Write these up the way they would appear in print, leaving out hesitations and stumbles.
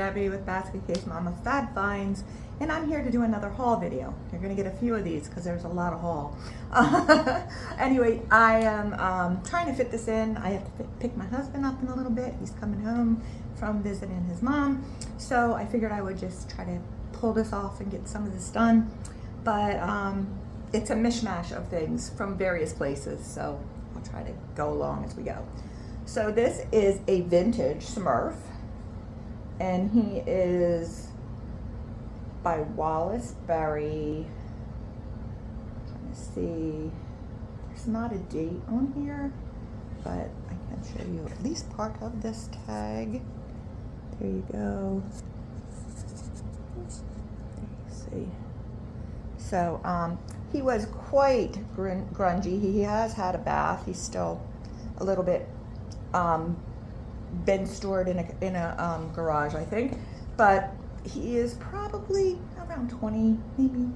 Debbie with Basket Case Mama Fab Finds, and I'm here to do another haul video. You're gonna get a few of these because there's a lot of haul. Anyway, I am trying to fit this in. I have to pick my husband up in a little bit. He's coming home from visiting his mom, so I figured I would just try to pull this off and get some of this done. But it's a mishmash of things from various places, so I'll try to go along as we go. So this is a vintage Smurf, and he is by Wallace Berry. Trying to see, there's not a date on here, but I can show you at least part of this tag. There you go. There you see. So he was quite grungy. He has had a bath. He's still a little bit been stored in a garage, I think, but he is probably around 20, maybe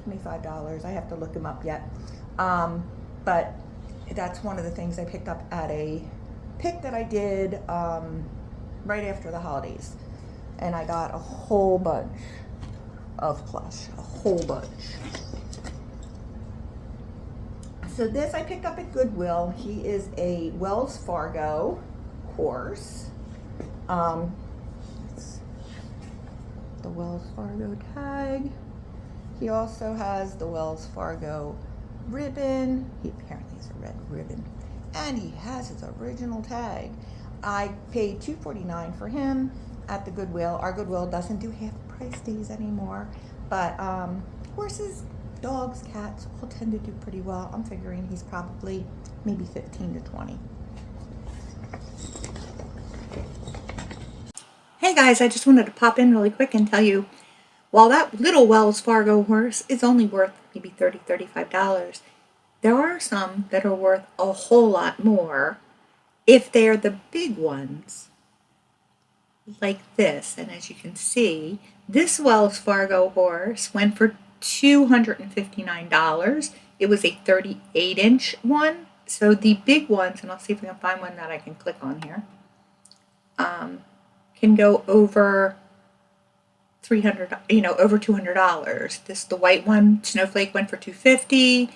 $25. I have to look him up yet, but that's one of the things I picked up at a pick that I did right after the holidays, and I got a whole bunch of plush, a whole bunch. So this I picked up at Goodwill. He is a Wells Fargo horse. The Wells Fargo tag. He also has the Wells Fargo ribbon. He apparently has a red ribbon. And he has his original tag. I paid $2.49 for him at the Goodwill. Our Goodwill doesn't do half price days anymore, but horses, dogs, cats all tend to do pretty well. I'm figuring he's probably maybe 15 to 20. Hey guys, I just wanted to pop in really quick and tell you, while that little Wells Fargo horse is only worth maybe $30, $35, there are some that are worth a whole lot more if they're the big ones like this. And as you can see, this Wells Fargo horse went for $259. It was a 38-inch one. So the big ones, and I'll see if I can find one that I can click on here, can go over $300, over $200. The white one, Snowflake, went for $250.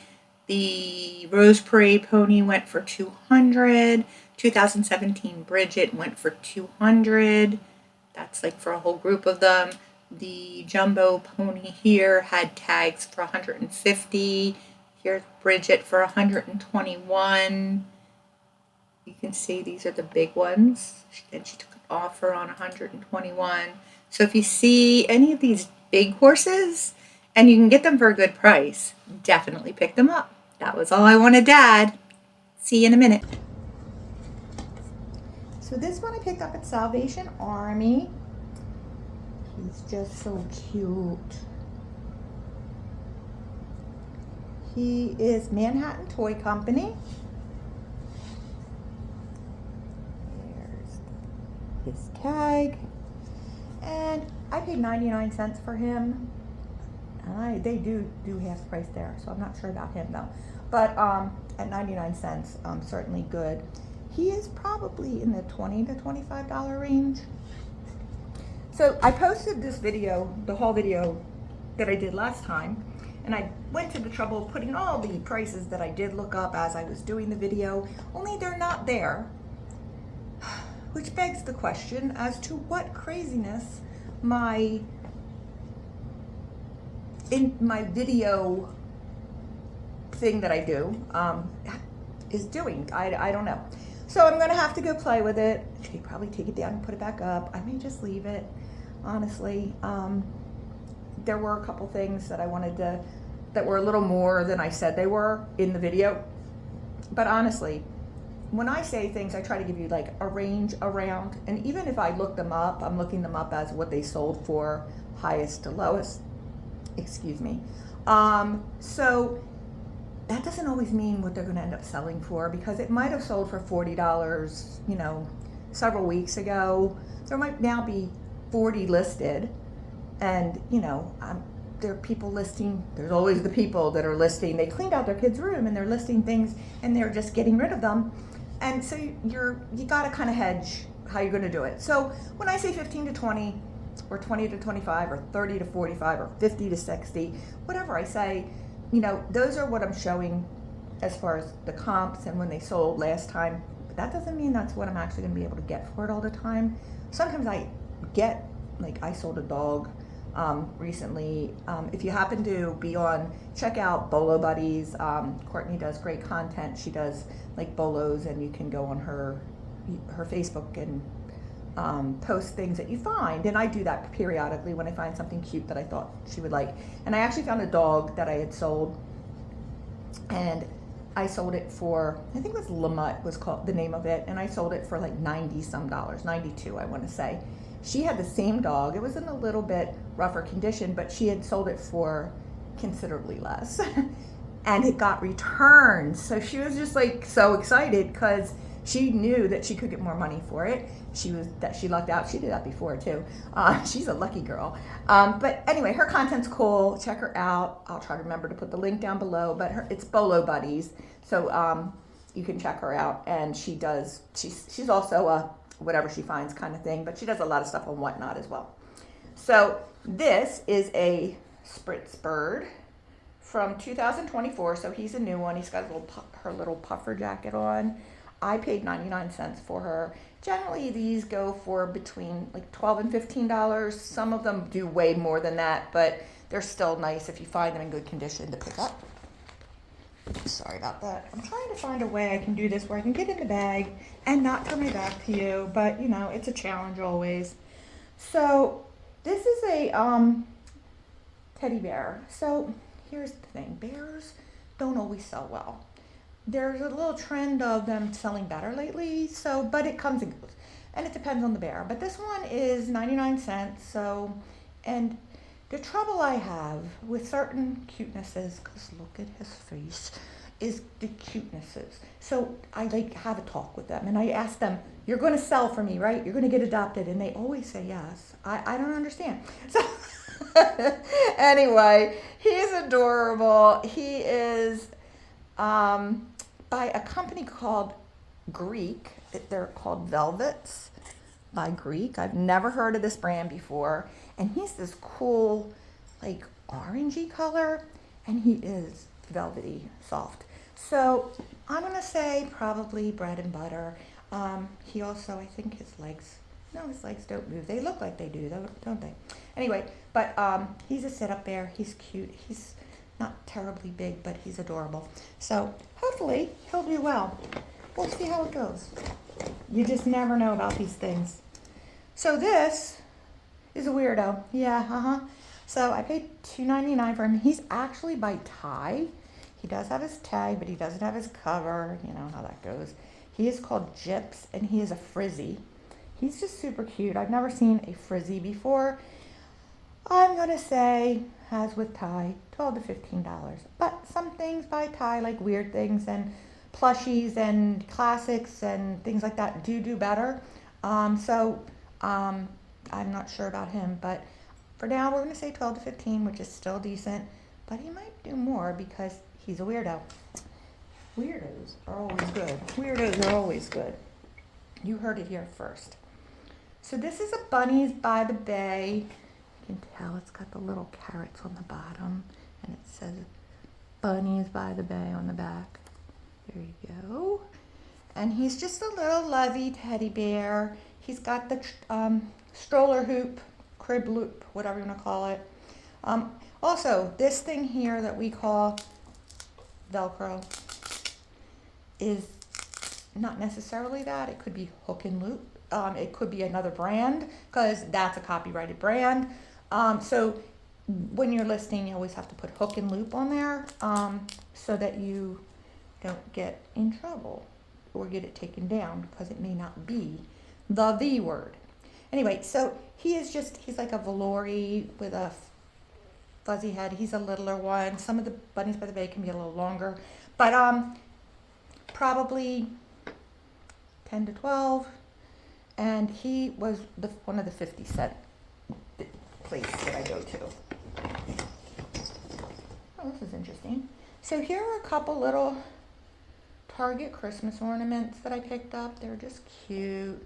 The Rose Parade pony went for $200. 2017 Bridget went for $200. That's like for a whole group of them. The jumbo pony here had tags for $150. Here's Bridget for $121. You can see these are the big ones. And she took an offer on $121. So if you see any of these big horses and you can get them for a good price, definitely pick them up. That was all I wanted to add. See you in a minute. So this one I picked up at Salvation Army. He's just so cute. He is Manhattan Toy Company. There's his tag. And I paid 99 cents for him. And they do half price there, so I'm not sure about him though. But at 99 cents, certainly good. He is probably in the $20 to $25 range. So I posted this video, the haul video that I did last time, and I went to the trouble of putting all the prices that I did look up as I was doing the video, only they're not there. Which begs the question as to what craziness my video thing that I do is doing. I don't know. So I'm gonna have to go play with it. Probably take it down and put it back up. I may just leave it, honestly. There were a couple things that I wanted to, that were a little more than I said they were in the video. But honestly, when I say things, I try to give you like a range around, and even if I look them up, I'm looking them up as what they sold for, highest to lowest, excuse me. So that doesn't always mean what they're gonna end up selling for, because it might have sold for $40, several weeks ago. There might now be 40 listed, and there are people listing. There's always the people that are listing. They cleaned out their kid's room and they're listing things and they're just getting rid of them. And so you got to kind of hedge how you're going to do it. So when I say 15 to 20, or 20 to 25 or 30 to 45 or 50 to 60, whatever I say, those are what I'm showing as far as the comps and when they sold last time. But that doesn't mean that's what I'm actually going to be able to get for it all the time. Sometimes I get, like I sold a dog recently. If you happen to be on, check out Bolo Buddies. Courtney does great content. She does like bolos, and you can go on her Facebook and post things that you find. And I do that periodically when I find something cute that I thought she would like. And I actually found a dog that I had sold, and I sold it for, I think it was Lamut was called the name of it, and I sold it for like 90 some dollars, 92 I want to say. She had the same dog. It was in a little bit rougher condition, but she had sold it for considerably less. And it got returned. So she was just like so excited because she knew that she could get more money for it. She lucked out. She did that before too. She's a lucky girl. But anyway, her content's cool. Check her out. I'll try to remember to put the link down below. But it's Bolo Buddies, so you can check her out. And she's also a whatever she finds kind of thing. But she does a lot of stuff on Whatnot as well. So this is a Spritz bird from 2024. So he's a new one. He's got her little puffer jacket on. I paid 99 cents for her. Generally, these go for between like $12 and $15. Some of them do way more than that, but they're still nice if you find them in good condition to pick up. Sorry about that. I'm trying to find a way I can do this where I can get in the bag and not turn my back to you, but it's a challenge always. So this is a teddy bear. So here's the thing. Bears don't always sell well. There's a little trend of them selling better lately, but it comes and goes. And it depends on the bear. But this one is 99 cents. And the trouble I have with certain cutenesses, because look at his face, is the cutenesses. So I have a talk with them and I ask them, you're going to sell for me, right? You're going to get adopted. And they always say yes. I don't understand. So anyway, he's adorable. He is by a company called Greek. They're called Velvets by Greek. I've never heard of this brand before. And he's this cool, like orangey color, and he is velvety soft. So I'm gonna say probably bread and butter. He also, I think his legs don't move. They look like they do, don't they? Anyway, but he's a sit up bear. He's cute. He's not terribly big, but he's adorable. So hopefully he'll do well. We'll see how it goes. You just never know about these things. So this is a weirdo. Yeah, So I paid $2.99 for him. He's actually by Ty. He does have his tag, but he doesn't have his cover. You know how that goes. He is called Gyps, and he is a frizzy. He's just super cute. I've never seen a frizzy before. I'm going to say, as with Ty, $12 to $15. But some things by Ty, like weird things and plushies and classics and things like that, do better. I'm not sure about him, but for now we're going to say 12 to 15, which is still decent. But he might do more because he's a weirdo. Weirdos are always good. Weirdos are always good. You heard it here first. So this is a Bunnies by the Bay. You can tell it's got the little carrots on the bottom, and it says Bunnies by the Bay on the back. There you go. And he's just a little lovey teddy bear. He's got the stroller hoop, crib loop, whatever you want to call it. Also, this thing here that we call Velcro is not necessarily that. It could be hook and loop. It could be another brand because that's a copyrighted brand. So when you're listing, you always have to put hook and loop on there so that you don't get in trouble or get it taken down because it may not be the V word. Anyway, so he's like a velour-y with a fuzzy head. He's a littler one. Some of the Bunnies by the Bay can be a little longer, but probably 10 to 12. And he was one of the 50-cent place that I go to. Oh, this is interesting. So here are a couple little Target Christmas ornaments that I picked up. They're just cute.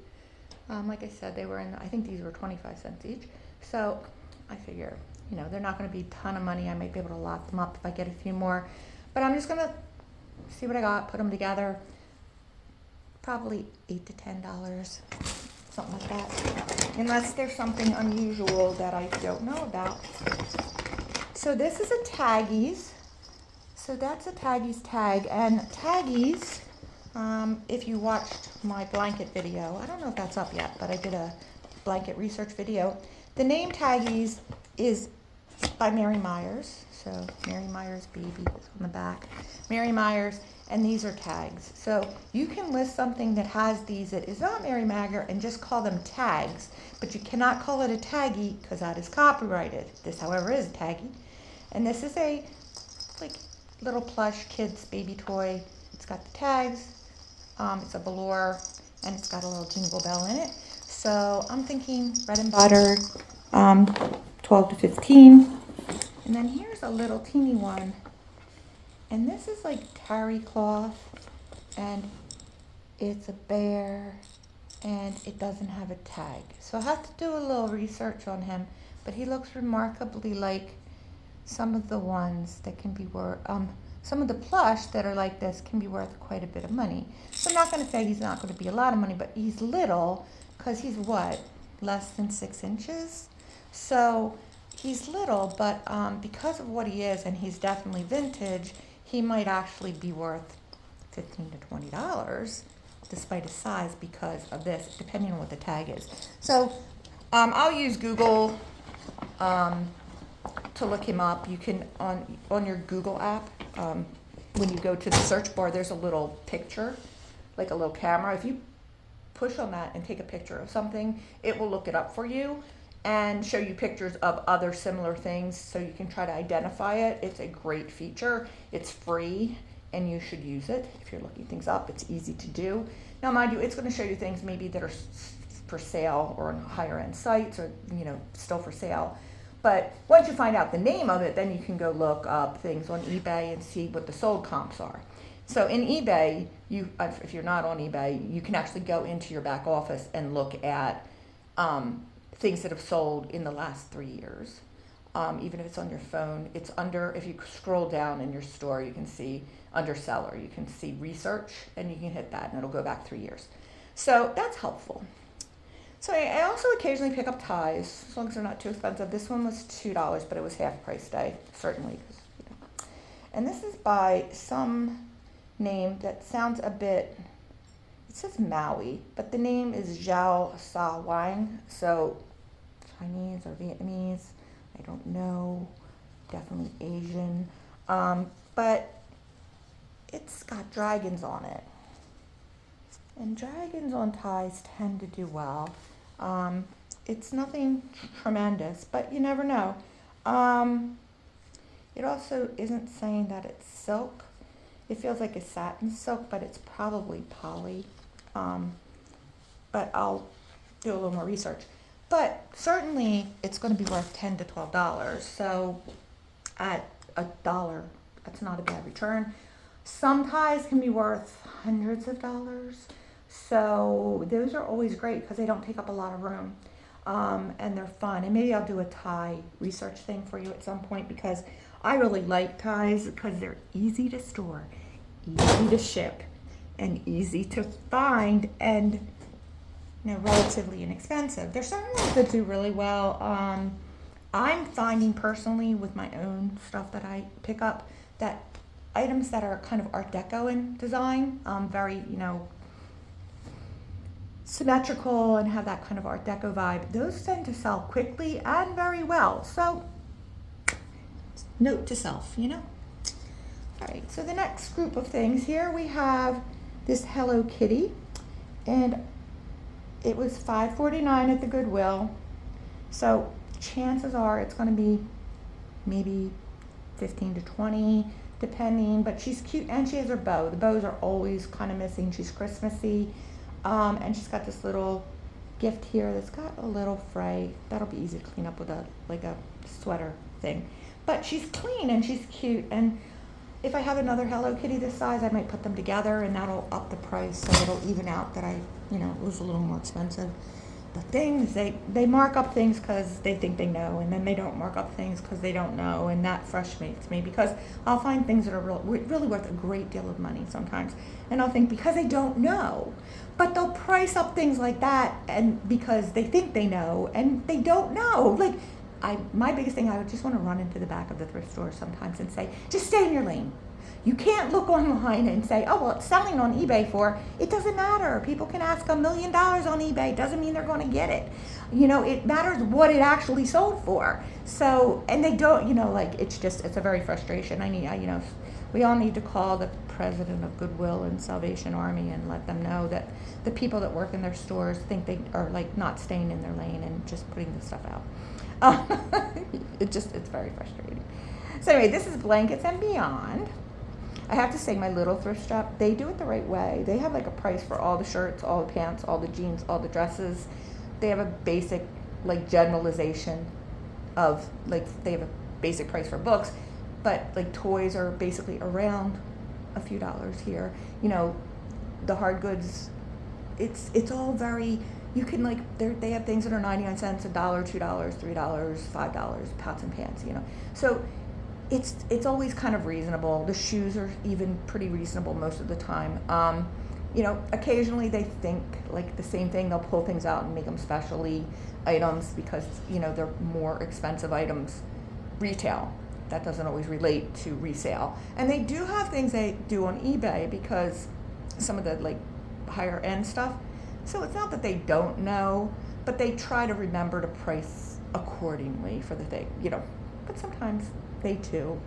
Like I said, they were I think these were 25 cents each. So I figure, you know, they're not going to be a ton of money. I might be able to lock them up if I get a few more. But I'm just going to see what I got, put them together. Probably $8 to $10, something like that. Unless there's something unusual that I don't know about. So this is a Taggies. So that's a Taggies tag. And Taggies, if you watched my blanket video, I don't know if that's up yet, but I did a blanket research video. The name Taggies is by Mary Myers. So Mary Myers baby is on the back. Mary Myers, and these are tags. So you can list something that has these that is not Mary Myers and just call them tags, but you cannot call it a taggy because that is copyrighted. This, however, is a taggy. And this is a like little plush kid's baby toy. It's got the tags. It's a velour, and it's got a little jingle bell in it. So I'm thinking bread and butter, 12 to 15. And then here's a little teeny one. And this is like terry cloth, and it's a bear, and it doesn't have a tag. So I have to do a little research on him, but he looks remarkably like some of the ones that can be worth, some of the plush that are like this can be worth quite a bit of money. So I'm not going to say he's not going to be a lot of money, but he's little because he's what, less than 6 inches? So he's little, but because of what he is, and he's definitely vintage, he might actually be worth $15 to $20 despite his size because of this, depending on what the tag is. So I'll use Google to look him up. You can, on your Google app, when you go to the search bar, there's a little picture, like a little camera. If you push on that and take a picture of something, it will look it up for you and show you pictures of other similar things so you can try to identify it. It's a great feature. It's free and you should use it if you're looking things up. It's easy to do. Now, mind you, it's going to show you things maybe that are for sale or on higher end sites or, you know, still for sale. But once you find out the name of it, then you can go look up things on eBay and see what the sold comps are. So in eBay, if you're not on eBay, you can actually go into your back office and look at things that have sold in the last 3 years. Even if it's on your phone, it's under, if you scroll down in your store, you can see under seller, you can see research, and you can hit that and it'll go back 3 years. So that's helpful. So I also occasionally pick up ties, as long as they're not too expensive. This one was $2, but it was half price day, certainly. You know. And this is by some name that sounds a bit, it says Maui, but the name is Zhao Sa Wang, so Chinese or Vietnamese, I don't know, definitely Asian, but it's got dragons on it. And dragons on ties tend to do well. It's nothing tremendous, but you never know. It also isn't saying that it's silk. It feels like a satin silk, but it's probably poly. But I'll do a little more research. But certainly it's going to be worth $10 to $12. So at $1, that's not a bad return. Some ties can be worth hundreds of dollars. So those are always great because they don't take up a lot of room. And they're fun. And maybe I'll do a tie research thing for you at some point because I really like ties because they're easy to store, easy to ship, and easy to find, and you know, relatively inexpensive. There's some ones that do really well. I'm finding personally with my own stuff that I pick up that items that are kind of Art Deco in design, very, you know, symmetrical and have that kind of Art Deco vibe, those tend to sell quickly and very well. So, note to self, you know. All right, so the next group of things here, we have this Hello Kitty, and it was $5.49 at the Goodwill. So chances are it's going to be maybe 15 to 20, depending, but she's cute and she has her bow. The bows are always kind of missing. She's Christmassy. And she's got this little gift here that's got a little fray. That'll be easy to clean up with a sweater thing. But she's clean and she's cute. And if I have another Hello Kitty this size, I might put them together and that'll up the price so it'll even out that I, you know, it was a little more expensive. the things, they mark up things because they think they know, and then they don't mark up things because they don't know, and that frustrates me because I'll find things that are really worth a great deal of money sometimes, and I'll think because they don't know, but they'll price up things like that, and because they think they know and they don't know. Like, my biggest thing, I would just want to run into the back of the thrift store sometimes and say, just stay in your lane. You can't look online and say, oh, well, it's selling on eBay for, it doesn't matter. People can ask $1 million on eBay. It doesn't mean they're going to get it. It matters what it actually sold for. So, and they don't, like, it's a very frustration. We all need to call the president of Goodwill and Salvation Army and let them know that the people that work in their stores think they are, like, not staying in their lane and just putting the stuff out. It's very frustrating. So anyway, this is Blankets and Beyond. I have to say, my little thrift shop, they do it the right way. They have like a price for all the shirts, all the pants, all the jeans, all the dresses. They have a basic like generalization of like, they have a basic price for books, but like toys are basically around a few dollars here. The hard goods, it's all very, you can like, they have things that are 99 cents, $1, $2, $3, $5, pots and pans, So it's always kind of reasonable. The shoes are even pretty reasonable most of the time. Occasionally they think like the same thing. They'll pull things out and make them specialty items because, they're more expensive items retail. That doesn't always relate to resale. And they do have things they do on eBay because some of the like higher end stuff. So it's not that they don't know, but they try to remember to price accordingly for the thing, but sometimes they too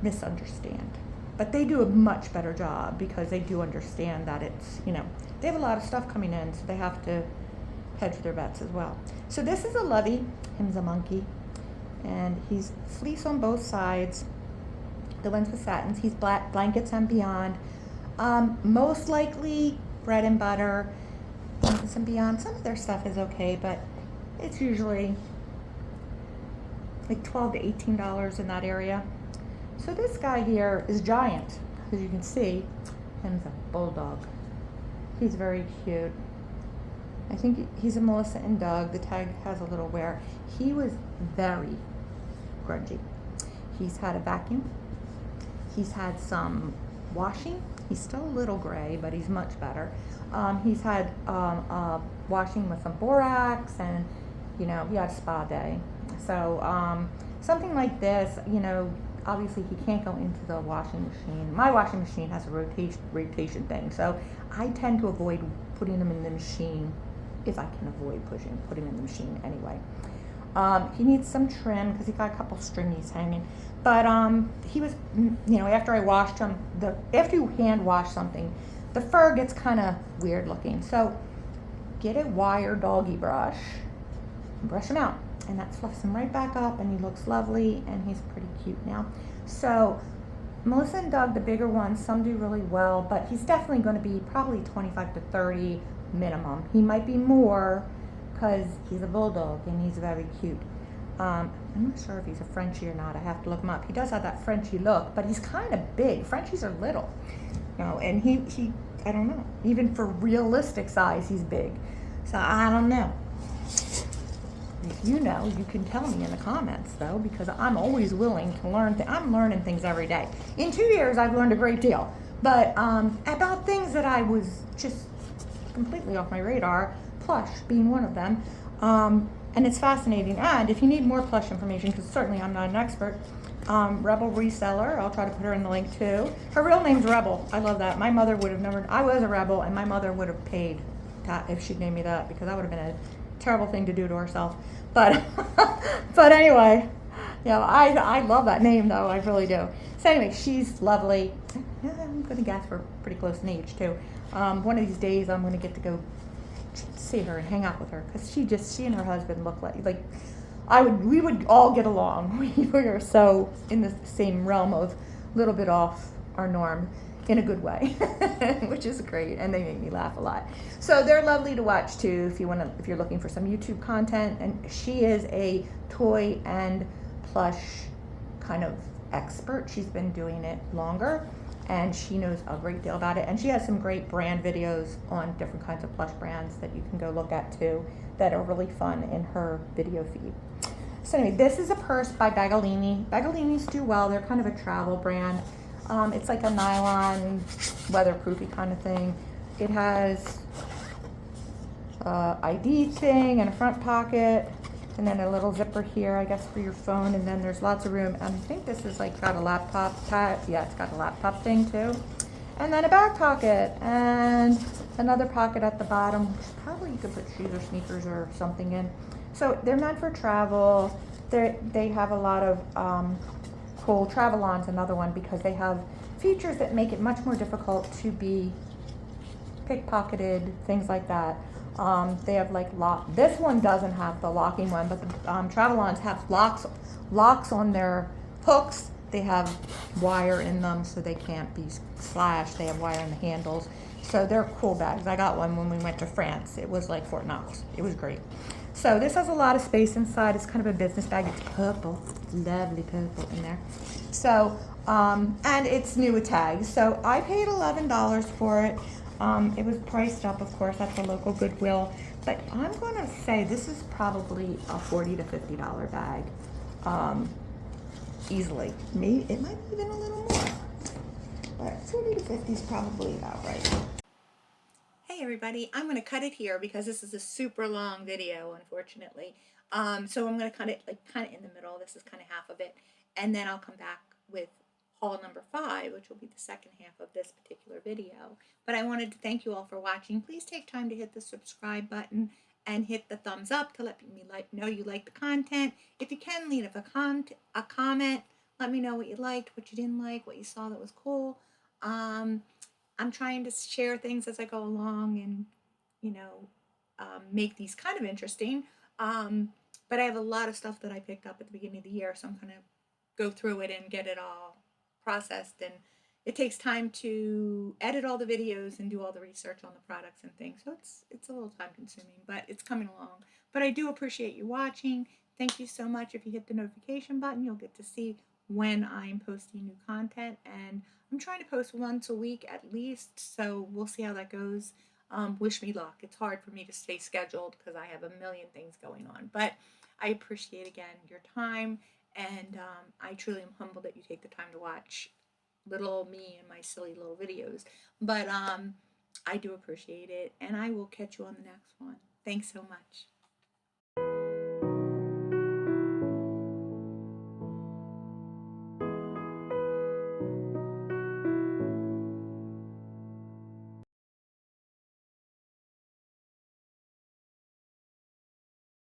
misunderstand. But they do a much better job because they do understand that it's, they have a lot of stuff coming in, so they have to hedge their bets as well. So this is a Lovey, him's a monkey, and he's fleece on both sides. The ones with satins, he's black, Blankets and Beyond. Most likely bread and butter, Blankets and Beyond. Some of their stuff is okay, but it's usually like $12 to $18 in that area. So this guy here is giant, as you can see, and he's a bulldog. He's very cute. I think he's a Melissa and Doug. The tag has a little wear. He was very grungy. He's had a vacuum. He's had some washing. He's still a little gray, but he's much better. He's had washing with some borax, and he had a spa day. So something like this, obviously he can't go into the washing machine. My washing machine has a rotation thing, so I tend to avoid putting them in the machine if I can avoid putting them in the machine anyway. He needs some trim because he got a couple stringies hanging. But he was, after I washed him, after you hand wash something, the fur gets kind of weird looking. So get a wire doggy brush and brush him out. And that fluffs him right back up, and he looks lovely, and he's pretty cute now. So Melissa and Doug, the bigger ones, some do really well, but he's definitely going to be probably 25 to 30 minimum. He might be more because he's a bulldog and he's very cute. I'm not sure if he's a Frenchie or not. I have to look him up. He does have that Frenchie look, but he's kind of big. Frenchies are little, and he I don't know. Even for realistic size, he's big. So I don't know. If you know, you can tell me in the comments, though, because I'm always willing to learn. I'm learning things every day. In 2 years, I've learned a great deal. But about things that I was just completely off my radar, plush being one of them. And it's fascinating. And if you need more plush information, because certainly I'm not an expert, Rebel Reseller, I'll try to put her in the link too. Her real name's Rebel. I love that. My mother would have never, I was a rebel, and my mother would have paid that if she'd named me that, because that would have been a terrible thing to do to herself. But but anyway, I love that name though. I really do. So anyway, she's lovely. I'm gonna guess we're pretty close in age too. One of these days I'm gonna get to go see her and hang out with her, because she and her husband look like we would all get along. We are so in the same realm of a little bit off our norm in a good way, which is great, and they make me laugh a lot. So they're lovely to watch too if you're looking for some YouTube content. And she is a toy and plush kind of expert. She's been doing it longer, and she knows a great deal about it. And she has some great brand videos on different kinds of plush brands that you can go look at too, that are really fun in her video feed. So anyway, this is a purse by Bagolini. Bagolinis do well. They're kind of a travel brand. It's like a nylon, weatherproofy kind of thing. It has ID thing and a front pocket, and then a little zipper here, I guess, for your phone, and then there's lots of room. And I think this is like got a laptop yeah, it's got a laptop thing too. And then a back pocket and another pocket at the bottom, which probably you could put shoes or sneakers or something in. So they're meant for travel. They have a lot of cool Travel-On's another one, because they have features that make it much more difficult to be pickpocketed, things like that. They have like this one doesn't have the locking one, but the Travel-On's have locks on their hooks. They have wire in them so they can't be slashed. They have wire in the handles. So they're cool bags. I got one when we went to France. It was like Fort Knox. It was great. So this has a lot of space inside. It's kind of a business bag. It's purple, lovely purple in there. So, and it's new with tags. So I paid $11 for it. It was priced up, of course, at the local Goodwill, but I'm going to say this is probably a $40 to $50 bag, easily. Maybe it might be even a little more, but 40 to 50 is probably about right. Hey everybody, I'm going to cut it here because this is a super long video, unfortunately. So I'm going to cut it like kind of in the middle. This is kind of half of it, and then I'll come back with haul number 5, which will be the second half of this particular video. But I wanted to thank you all for watching. Please take time to hit the subscribe button and hit the thumbs up to let me know you like the content. If you can, leave a comment. Let me know what you liked, what you didn't like, what you saw that was cool. I'm trying to share things as I go along and, you know, make these kind of interesting. But I have a lot of stuff that I picked up at the beginning of the year, so I'm going to go through it and get it all processed, and it takes time to edit all the videos and do all the research on the products and things, so it's a little time consuming, but it's coming along. But I do appreciate you watching. Thank you so much. If you hit the notification button, you'll get to see when I'm posting new content, and I'm trying to post once a week at least, so we'll see how that goes. Wish me luck. It's hard for me to stay scheduled because I have a million things going on, but I appreciate again your time. And I truly am humbled that you take the time to watch little me and my silly little videos. But I do appreciate it, and I will catch you on the next one. Thanks so much.